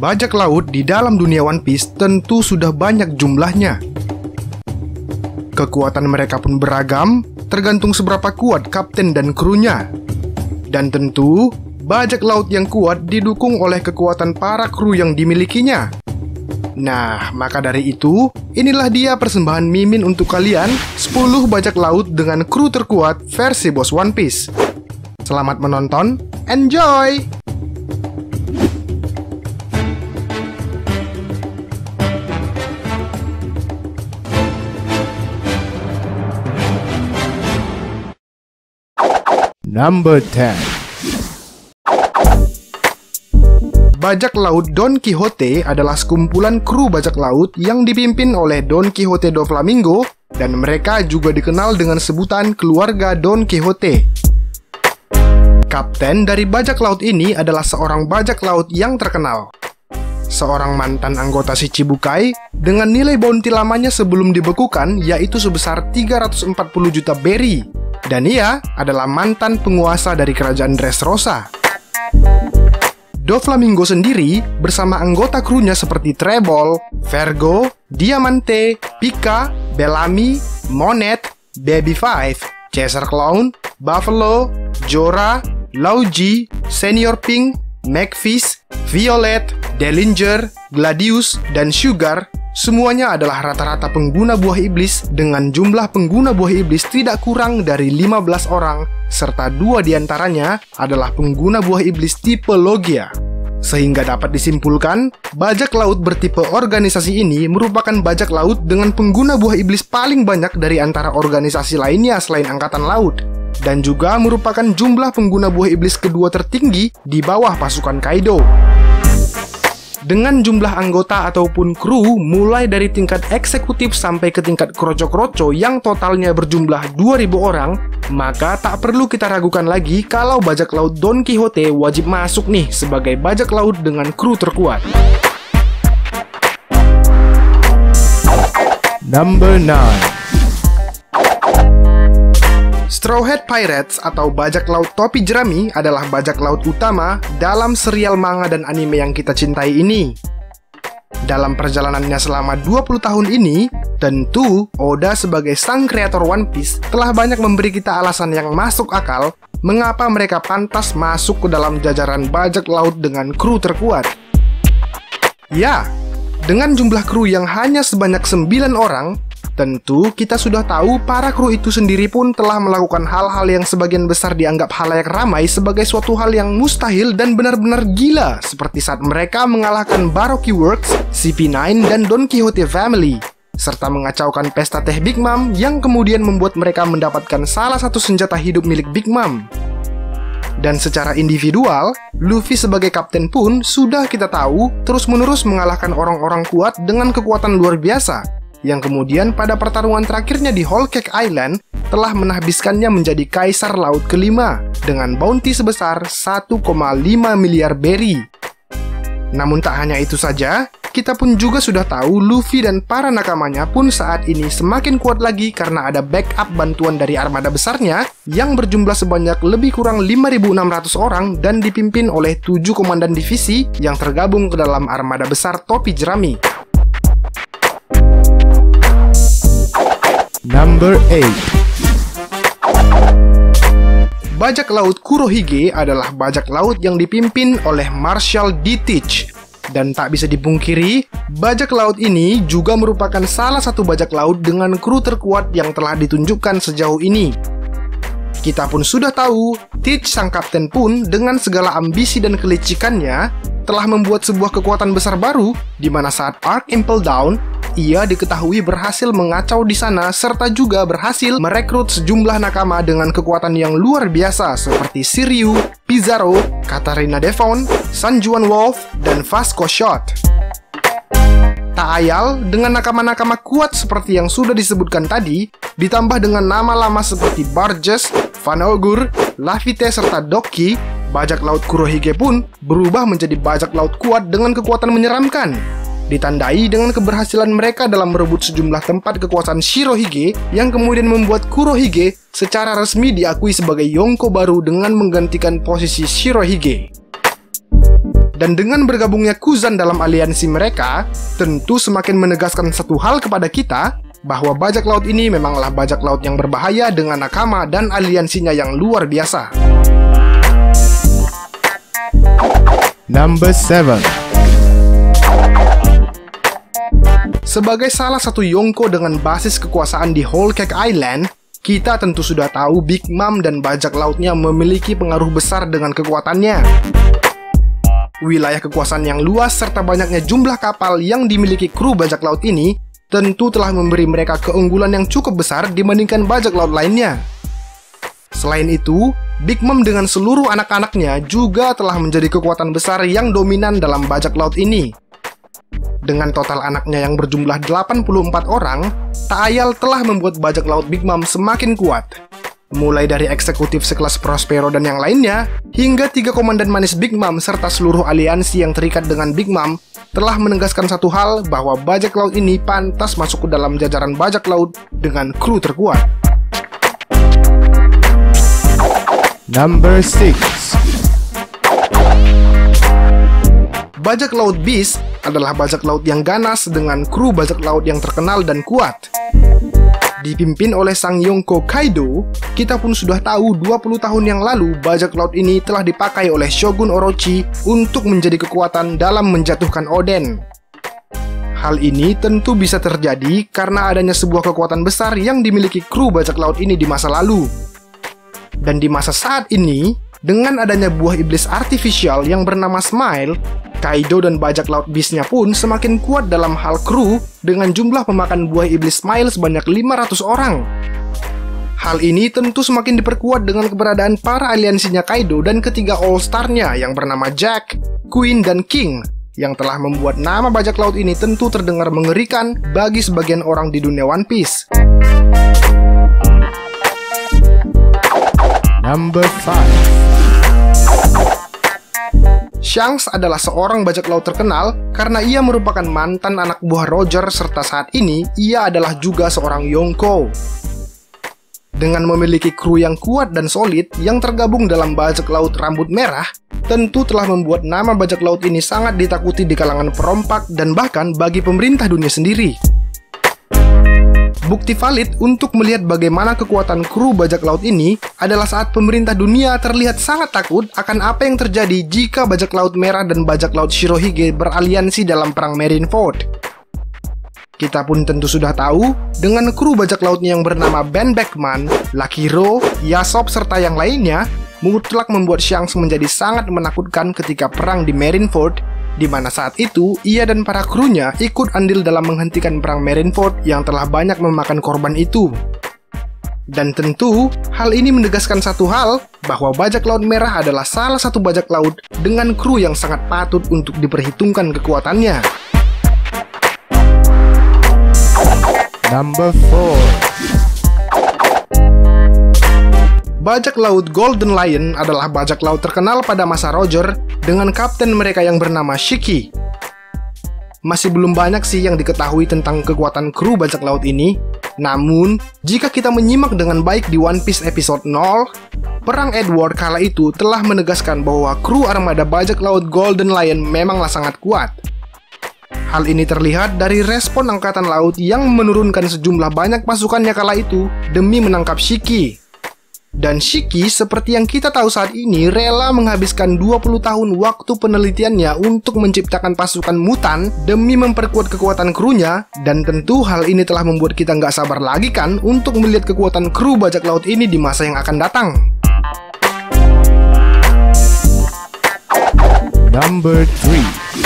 Bajak laut di dalam dunia One Piece tentu sudah banyak jumlahnya. Kekuatan mereka pun beragam, tergantung seberapa kuat kapten dan krunya. Dan tentu, bajak laut yang kuat didukung oleh kekuatan para kru yang dimilikinya. Nah, maka dari itu, inilah dia persembahan Mimin untuk kalian, 10 bajak laut dengan kru terkuat versi bos One Piece. Selamat menonton, enjoy! Number 10. Bajak laut Don Quixote adalah sekumpulan kru bajak laut yang dipimpin oleh Don Quixote Doflamingo, dan mereka juga dikenal dengan sebutan keluarga Don Quixote. Kapten dari bajak laut ini adalah seorang bajak laut yang terkenal. Seorang mantan anggota Shichibukai dengan nilai bounty lamanya sebelum dibekukan yaitu sebesar 340 juta berry. Dan ia adalah mantan penguasa dari kerajaan Dressrosa. Doflamingo sendiri bersama anggota krunya seperti Treble, Vergo, Diamante, Pika, Bellamy, Monet, Baby Five, Chaser Clown, Buffalo, Jorah, Lauji, Senior Pink, Macfish, Violet, Dellinger, Gladius, dan Sugar. Semuanya adalah rata-rata pengguna buah iblis dengan jumlah pengguna buah iblis tidak kurang dari 15 orang, serta 2 diantaranya adalah pengguna buah iblis tipe Logia. Sehingga dapat disimpulkan, bajak laut bertipe organisasi ini merupakan bajak laut dengan pengguna buah iblis paling banyak dari antara organisasi lainnya selain Angkatan Laut, dan juga merupakan jumlah pengguna buah iblis kedua tertinggi di bawah pasukan Kaido. Dengan jumlah anggota ataupun kru mulai dari tingkat eksekutif sampai ke tingkat kroco-kroco yang totalnya berjumlah 2000 orang, maka tak perlu kita ragukan lagi kalau bajak laut Don Quixote wajib masuk nih sebagai bajak laut dengan kru terkuat. Number 9. Straw Hat Pirates atau bajak laut topi jerami adalah bajak laut utama dalam serial manga dan anime yang kita cintai ini. Dalam perjalanannya selama 20 tahun ini, tentu Oda sebagai sang kreator One Piece telah banyak memberi kita alasan yang masuk akal mengapa mereka pantas masuk ke dalam jajaran bajak laut dengan kru terkuat. Ya, dengan jumlah kru yang hanya sebanyak 9 orang, tentu kita sudah tahu para kru itu sendiri pun telah melakukan hal-hal yang sebagian besar dianggap halayak ramai sebagai suatu hal yang mustahil dan benar-benar gila, seperti saat mereka mengalahkan Baroque Works, CP9, dan Don Quixote Family, serta mengacaukan pesta teh Big Mom yang kemudian membuat mereka mendapatkan salah satu senjata hidup milik Big Mom. Dan secara individual, Luffy sebagai kapten pun sudah kita tahu terus-menerus mengalahkan orang-orang kuat dengan kekuatan luar biasa, yang kemudian pada pertarungan terakhirnya di Whole Cake Island telah menahbiskannya menjadi kaisar laut kelima dengan bounty sebesar 1,5 miliar berry. Namun tak hanya itu saja, kita pun juga sudah tahu Luffy dan para nakamanya pun saat ini semakin kuat lagi karena ada backup bantuan dari armada besarnya yang berjumlah sebanyak lebih kurang 5.600 orang dan dipimpin oleh 7 komandan divisi yang tergabung ke dalam armada besar topi jerami. Number 8. Bajak laut Kurohige adalah bajak laut yang dipimpin oleh Marshal D. Teach. Dan tak bisa dipungkiri, bajak laut ini juga merupakan salah satu bajak laut dengan kru terkuat yang telah ditunjukkan sejauh ini. Kita pun sudah tahu, Teach sang kapten pun dengan segala ambisi dan kelicikannya telah membuat sebuah kekuatan besar baru, di mana saat Arc Impel Down, ia diketahui berhasil mengacau di sana serta juga berhasil merekrut sejumlah nakama dengan kekuatan yang luar biasa seperti Shiryu, Pizarro, Katarina Devon, Sanjuan Wolf, dan Vasco Shot. Tak ayal, dengan nakama-nakama kuat seperti yang sudah disebutkan tadi, ditambah dengan nama lama seperti Barges, Van Ogur, Laffite, serta Doki, bajak laut Kurohige pun berubah menjadi bajak laut kuat dengan kekuatan menyeramkan. Ditandai dengan keberhasilan mereka dalam merebut sejumlah tempat kekuasaan Shirohige yang kemudian membuat Kurohige secara resmi diakui sebagai Yonko baru dengan menggantikan posisi Shirohige. Dan dengan bergabungnya Kuzan dalam aliansi mereka, tentu semakin menegaskan satu hal kepada kita, bahwa bajak laut ini memanglah bajak laut yang berbahaya dengan nakama dan aliansinya yang luar biasa. Number 7. Sebagai salah satu Yonko dengan basis kekuasaan di Whole Cake Island, kita tentu sudah tahu Big Mom dan bajak lautnya memiliki pengaruh besar dengan kekuatannya. Wilayah kekuasaan yang luas serta banyaknya jumlah kapal yang dimiliki kru bajak laut ini tentu telah memberi mereka keunggulan yang cukup besar dibandingkan bajak laut lainnya. Selain itu, Big Mom dengan seluruh anak-anaknya juga telah menjadi kekuatan besar yang dominan dalam bajak laut ini. Dengan total anaknya yang berjumlah 84 orang, tak ayal telah membuat bajak laut Big Mom semakin kuat. Mulai dari eksekutif sekelas Prospero dan yang lainnya, hingga 3 komandan manis Big Mom serta seluruh aliansi yang terikat dengan Big Mom telah menegaskan satu hal, bahwa bajak laut ini pantas masuk ke dalam jajaran bajak laut dengan kru terkuat. Number 6. Bajak laut Beast adalah bajak laut yang ganas dengan kru bajak laut yang terkenal dan kuat. Dipimpin oleh sang Yonko Kaido, kita pun sudah tahu 20 tahun yang lalu bajak laut ini telah dipakai oleh Shogun Orochi untuk menjadi kekuatan dalam menjatuhkan Oden. Hal ini tentu bisa terjadi karena adanya sebuah kekuatan besar yang dimiliki kru bajak laut ini di masa lalu. Dan di masa saat ini, dengan adanya buah iblis artifisial yang bernama Smile, Kaido dan bajak laut Beast-nya pun semakin kuat dalam hal kru dengan jumlah pemakan buah iblis Smile sebanyak 500 orang. Hal ini tentu semakin diperkuat dengan keberadaan para aliansinya Kaido dan ketiga All-Star-nya yang bernama Jack, Queen, dan King, yang telah membuat nama bajak laut ini tentu terdengar mengerikan bagi sebagian orang di dunia One Piece. Number 5. Shanks adalah seorang bajak laut terkenal karena ia merupakan mantan anak buah Roger serta saat ini ia adalah juga seorang Yonko. Dengan memiliki kru yang kuat dan solid yang tergabung dalam bajak laut rambut merah, tentu telah membuat nama bajak laut ini sangat ditakuti di kalangan perompak dan bahkan bagi pemerintah dunia sendiri. Bukti valid untuk melihat bagaimana kekuatan kru bajak laut ini adalah saat pemerintah dunia terlihat sangat takut akan apa yang terjadi jika bajak laut merah dan bajak laut Shirohige beraliansi dalam perang Marineford. Kita pun tentu sudah tahu, dengan kru bajak lautnya yang bernama Ben Beckman, Lakiro, Yasop, serta yang lainnya, mutlak membuat Shanks menjadi sangat menakutkan ketika perang di Marineford, di mana saat itu ia dan para krunya ikut andil dalam menghentikan perang Marineford yang telah banyak memakan korban itu. Dan tentu, hal ini menegaskan satu hal, bahwa bajak laut merah adalah salah satu bajak laut dengan kru yang sangat patut untuk diperhitungkan kekuatannya. Number 4. Bajak laut Golden Lion adalah bajak laut terkenal pada masa Roger dengan kapten mereka yang bernama Shiki. Masih belum banyak sih yang diketahui tentang kekuatan kru bajak laut ini. Namun, jika kita menyimak dengan baik di One Piece episode 0, Perang Edward kala itu telah menegaskan bahwa kru armada bajak laut Golden Lion memanglah sangat kuat. Hal ini terlihat dari respon angkatan laut yang menurunkan sejumlah banyak pasukannya kala itu demi menangkap Shiki. Dan Shiki, seperti yang kita tahu saat ini, rela menghabiskan 20 tahun waktu penelitiannya untuk menciptakan pasukan mutan demi memperkuat kekuatan krunya, dan tentu hal ini telah membuat kita nggak sabar lagi kan untuk melihat kekuatan kru bajak laut ini di masa yang akan datang. Number 3.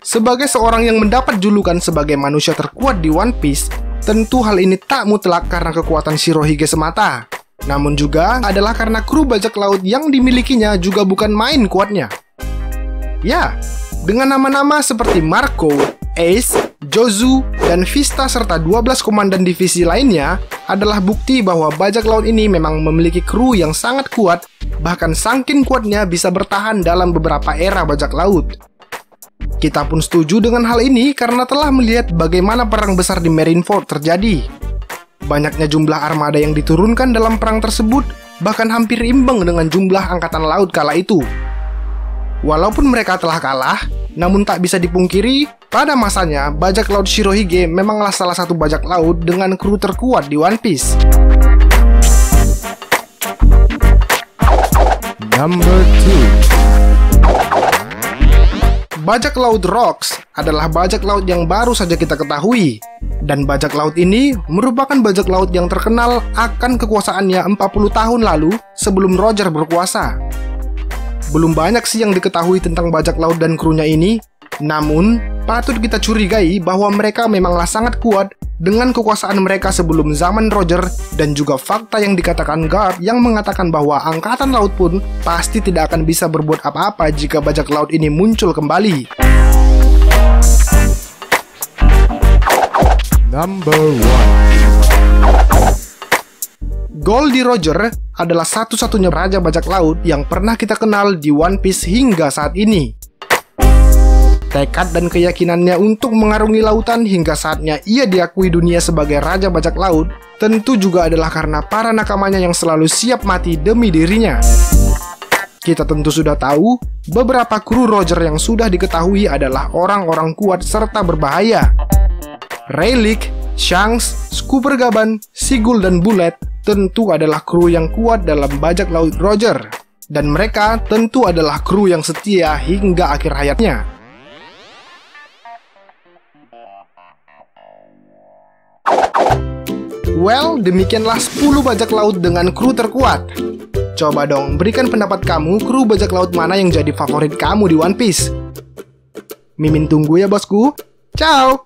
Sebagai seorang yang mendapat julukan sebagai manusia terkuat di One Piece, tentu hal ini tak mutlak karena kekuatan Shirohige semata, namun juga adalah karena kru bajak laut yang dimilikinya juga bukan main kuatnya. Ya, dengan nama-nama seperti Marco, Ace, Jozu, dan Vista serta 12 komandan divisi lainnya adalah bukti bahwa bajak laut ini memang memiliki kru yang sangat kuat, bahkan saking kuatnya bisa bertahan dalam beberapa era bajak laut. Kita pun setuju dengan hal ini karena telah melihat bagaimana perang besar di Marineford terjadi. Banyaknya jumlah armada yang diturunkan dalam perang tersebut bahkan hampir imbang dengan jumlah angkatan laut kala itu. Walaupun mereka telah kalah, namun tak bisa dipungkiri, pada masanya bajak laut Shirohige memanglah salah satu bajak laut dengan kru terkuat di One Piece. Number 2. Bajak laut Rocks adalah bajak laut yang baru saja kita ketahui. Dan bajak laut ini merupakan bajak laut yang terkenal akan kekuasaannya 40 tahun lalu sebelum Roger berkuasa. Belum banyak sih yang diketahui tentang bajak laut dan krunya ini, namun patut kita curigai bahwa mereka memanglah sangat kuat dengan kekuasaan mereka sebelum zaman Roger, dan juga fakta yang dikatakan Garp yang mengatakan bahwa angkatan laut pun pasti tidak akan bisa berbuat apa-apa jika bajak laut ini muncul kembali. Number 1. Goldie Roger adalah satu-satunya raja bajak laut yang pernah kita kenal di One Piece hingga saat ini. Tekad dan keyakinannya untuk mengarungi lautan hingga saatnya ia diakui dunia sebagai raja bajak laut tentu juga adalah karena para nakamanya yang selalu siap mati demi dirinya. Kita tentu sudah tahu beberapa kru Roger yang sudah diketahui adalah orang-orang kuat serta berbahaya. Rayleigh, Shanks, Scooper Gaban, Sigul, dan Bullet tentu adalah kru yang kuat dalam bajak laut Roger. Dan mereka tentu adalah kru yang setia hingga akhir hayatnya. Well, demikianlah 10 bajak laut dengan kru terkuat. Coba dong, berikan pendapat kamu, kru bajak laut mana yang jadi favorit kamu di One Piece? Mimin tunggu ya bosku. Ciao!